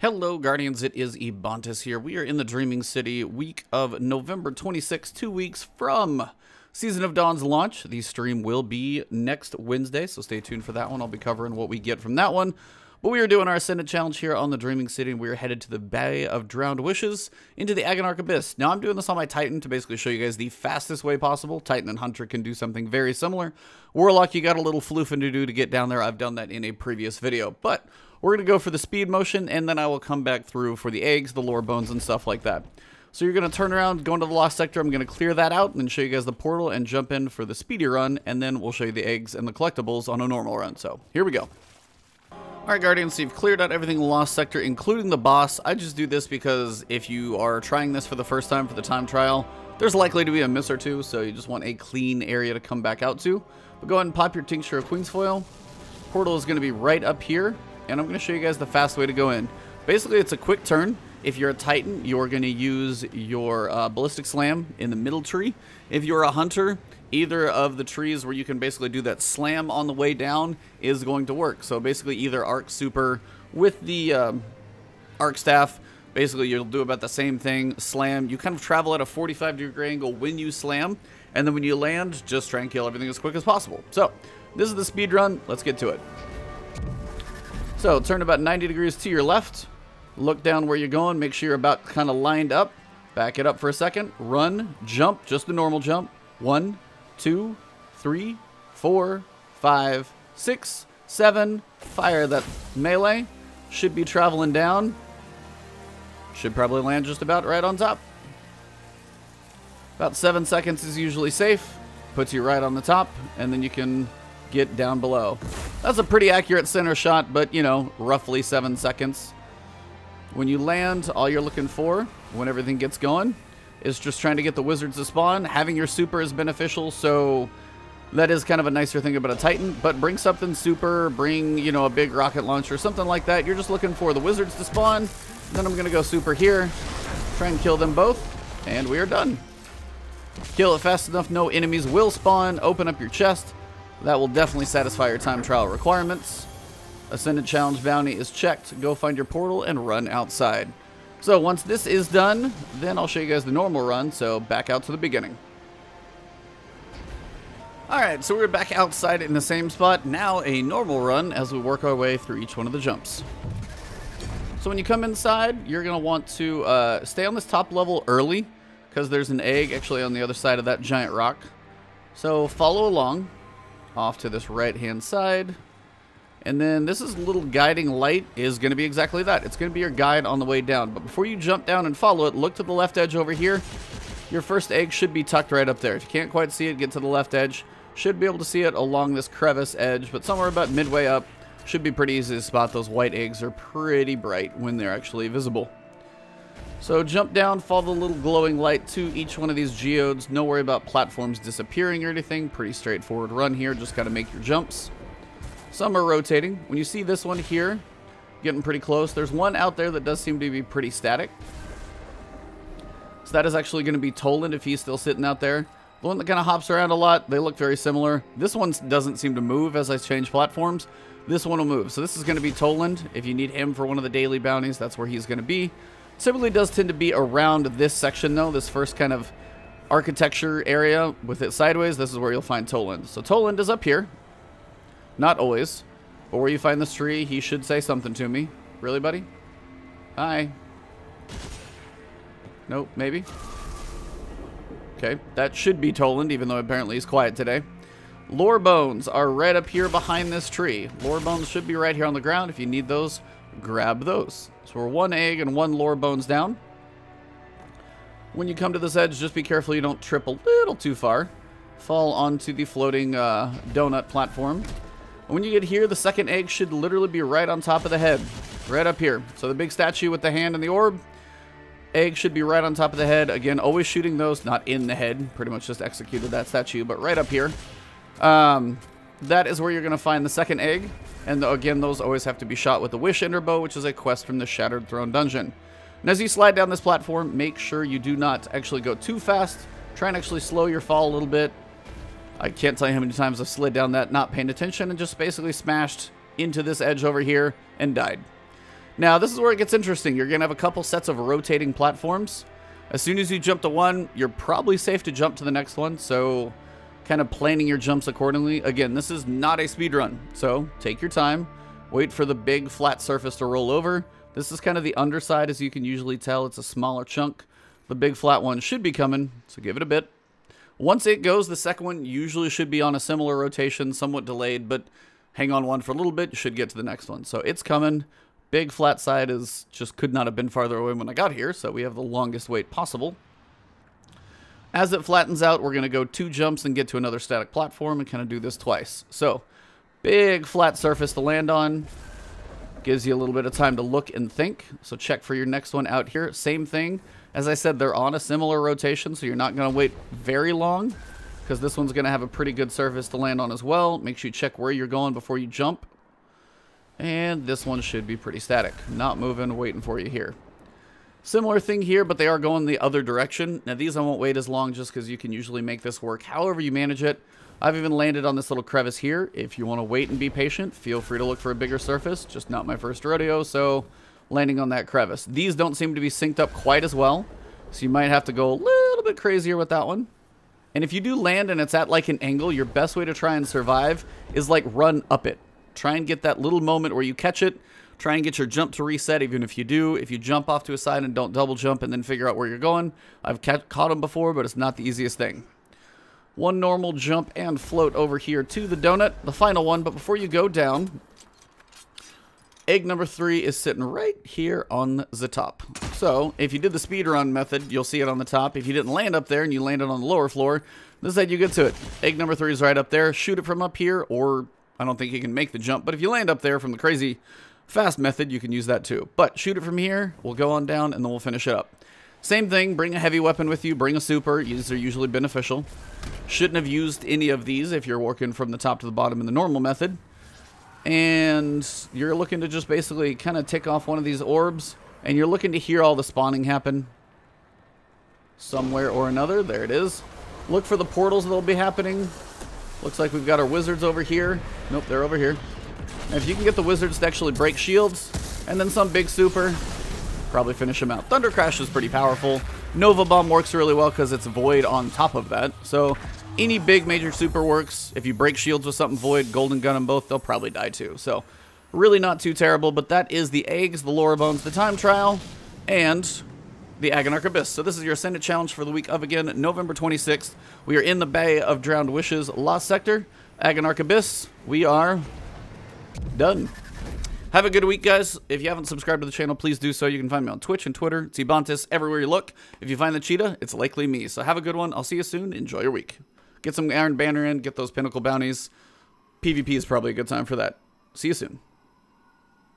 Hello Guardians, it is Ebontis here. We are in the Dreaming City week of November 26th, 2 weeks from Season of Dawn's launch. The stream will be next Wednesday, so stay tuned for that one. I'll be covering what we get from that one. But we are doing our Ascendant challenge here on the Dreaming City, and we are headed to the Bay of Drowned Wishes into the Agonarch Abyss. Now I'm doing this on my Titan to basically show you guys the fastest way possible. Titan and Hunter can do something very similar. Warlock, you got a little floofing to do to get down there. I've done that in a previous video, but we're going to go for the speed motion, and then I will come back through for the eggs, the lore bones, and stuff like that. So you're going to turn around, go into the Lost Sector. I'm going to clear that out and then show you guys the portal and jump in for the speedy run, and then we'll show you the eggs and the collectibles on a normal run. So here we go. Alright Guardians, so you've cleared out everything in the Lost Sector, including the boss. I just do this because if you are trying this for the first time for the time trial, there's likely to be a miss or two, so you just want a clean area to come back out to. But go ahead and pop your Tincture of Queen's Foil. Portal is going to be right up here, and I'm going to show you guys the fast way to go in. Basically, it's a quick turn. If you're a Titan, you're going to use your Ballistic Slam in the middle tree. If you're a Hunter, either of the trees where you can basically do that slam on the way down is going to work. So basically either Arc Super with the Arc Staff, basically you'll do about the same thing, slam. You kind of travel at a 45-degree angle when you slam, and then when you land, just try and kill everything as quick as possible. So this is the speed run. Let's get to it. So turn about 90 degrees to your left. Look down where you're going. Make sure you're about kind of lined up. Back it up for a second. Run, jump, just the normal jump. 1, 2, 3, 4, 5, 6, 7. Fire that melee. Should be traveling down. Should probably land just about right on top. About 7 seconds is usually safe. Puts you right on the top, and then you can get down below. That's a pretty accurate center shot, but you know, roughly 7 seconds. When you land, all you're looking for, when everything gets going, is just trying to get the wizards to spawn. Having your super is beneficial, so that is kind of a nicer thing about a Titan. But bring something super, bring, you know, a big rocket launcher, something like that. You're just looking for the wizards to spawn. Then I'm going to go super here, try and kill them both, and we are done. Kill it fast enough, no enemies will spawn. Open up your chest. That will definitely satisfy your time trial requirements. Ascendant Challenge bounty is checked. Go find your portal and run outside. So once this is done, then I'll show you guys the normal run, so back out to the beginning. Alright, so we're back outside in the same spot. Now a normal run as we work our way through each one of the jumps. So when you come inside, you're going to want to stay on this top level early, because there's an egg actually on the other side of that giant rock. So follow along off to this right-hand side. And then this is little guiding light is going to be exactly that. It's going to be your guide on the way down. But before you jump down and follow it, look to the left edge over here. Your first egg should be tucked right up there. If you can't quite see it, get to the left edge. Should be able to see it along this crevice edge, but somewhere about midway up. Should be pretty easy to spot. Those white eggs are pretty bright when they're actually visible. So jump down, follow the little glowing light to each one of these geodes. No worry about platforms disappearing or anything. Pretty straightforward run here. Just got to make your jumps. Some are rotating. When you see this one here, getting pretty close, there's one out there that does seem to be pretty static. So that is actually going to be Toland if he's still sitting out there. The one that kind of hops around a lot, they look very similar. This one doesn't seem to move as I change platforms. This one will move. So this is going to be Toland. If you need him for one of the daily bounties, that's where he's going to be. Typically does tend to be around this section though, this first kind of architecture area with it sideways. This is where you'll find Toland. So Toland is up here. Not always, but where you find this tree, he should say something to me. Really, buddy? Hi. Nope, maybe. Okay, that should be Toland, even though apparently he's quiet today. Lore bones are right up here behind this tree. Lore bones should be right here on the ground. If you need those, grab those. So we're one egg and one lore bones down. When you come to this edge, just be careful you don't trip a little too far. Fall onto the floating donut platform. When you get here, the second egg should literally be right on top of the head. Right up here. So the big statue with the hand and the orb. Egg should be right on top of the head. Again, always shooting those, not in the head. Pretty much just executed that statue, but right up here. That is where you're going to find the second egg. And again, those always have to be shot with the Wish Ender Bow, which is a quest from the Shattered Throne dungeon. And as you slide down this platform, make sure you do not actually go too fast. Try and actually slow your fall a little bit. I can't tell you how many times I've slid down that not paying attention and just basically smashed into this edge over here and died. Now, this is where it gets interesting. You're going to have a couple sets of rotating platforms. As soon as you jump to one, you're probably safe to jump to the next one, so kind of planning your jumps accordingly. Again, this is not a speed run, so take your time. Wait for the big flat surface to roll over. This is kind of the underside, as you can usually tell. It's a smaller chunk. The big flat one should be coming, so give it a bit. Once it goes, the second one usually should be on a similar rotation, somewhat delayed, but hang on one for a little bit, you should get to the next one. So it's coming. Big flat side is just could not have been farther away when I got here, so we have the longest wait possible. As it flattens out, we're going to go 2 jumps and get to another static platform and kind of do this twice. So, big flat surface to land on. Gives you a little bit of time to look and think. So check for your next one out here. Same thing. As I said, they're on a similar rotation, so you're not going to wait very long, because this one's going to have a pretty good surface to land on as well. Make sure you check where you're going before you jump. And this one should be pretty static. Not moving, waiting for you here. Similar thing here, but they are going the other direction. Now, these I won't wait as long just because you can usually make this work however you manage it. I've even landed on this little crevice here. If you want to wait and be patient, feel free to look for a bigger surface. Just not my first rodeo, so landing on that crevice. These don't seem to be synced up quite as well, so you might have to go a little bit crazier with that one. And if you do land and it's at like an angle, your best way to try and survive is like run up it. Try and get that little moment where you catch it. Try and get your jump to reset, even if you do. If you jump off to a side and don't double jump and then figure out where you're going. I've caught them before, but it's not the easiest thing. One normal jump and float over here to the donut, the final one. But before you go down, egg number 3 is sitting right here on the top. So if you did the speed run method, you'll see it on the top. If you didn't land up there and you landed on the lower floor, this is how you get to it. Egg number 3 is right up there. Shoot it from up here, or I don't think you can make the jump, but if you land up there from the crazy fast method, you can use that too. But shoot it from here, we'll go on down, and then we'll finish it up. Same thing, bring a heavy weapon with you, bring a super. These are usually beneficial. Shouldn't have used any of these if you're working from the top to the bottom in the normal method. And you're looking to just basically kind of tick off one of these orbs, and you're looking to hear all the spawning happen somewhere or another. There it is. Look for the portals that'll be happening. Looks like we've got our wizards over here. Nope, they're over here. And if you can get the wizards to actually break shields, and then some big super, probably finish them out. Thunder Crash is pretty powerful. Nova Bomb works really well because it's void on top of that. So any big major super works. If you break shields with something void, golden gun them both, they'll probably die too. So really not too terrible, but that is the eggs, the Lore Bones, the time trial, and the Agonarch Abyss. So this is your Ascendant challenge for the week of, again, November 26th. We are in the Bay of Drowned Wishes, Lost Sector, Agonarch Abyss. We are done. Have a good week, guys. If you haven't subscribed to the channel, please do so. You can find me on Twitch and Twitter. It's Ebontis everywhere you look. If you find the cheetah, it's likely me. So have a good one. I'll see you soon. Enjoy your week. Get some Iron Banner in. Get those Pinnacle bounties. PvP is probably a good time for that. See you soon.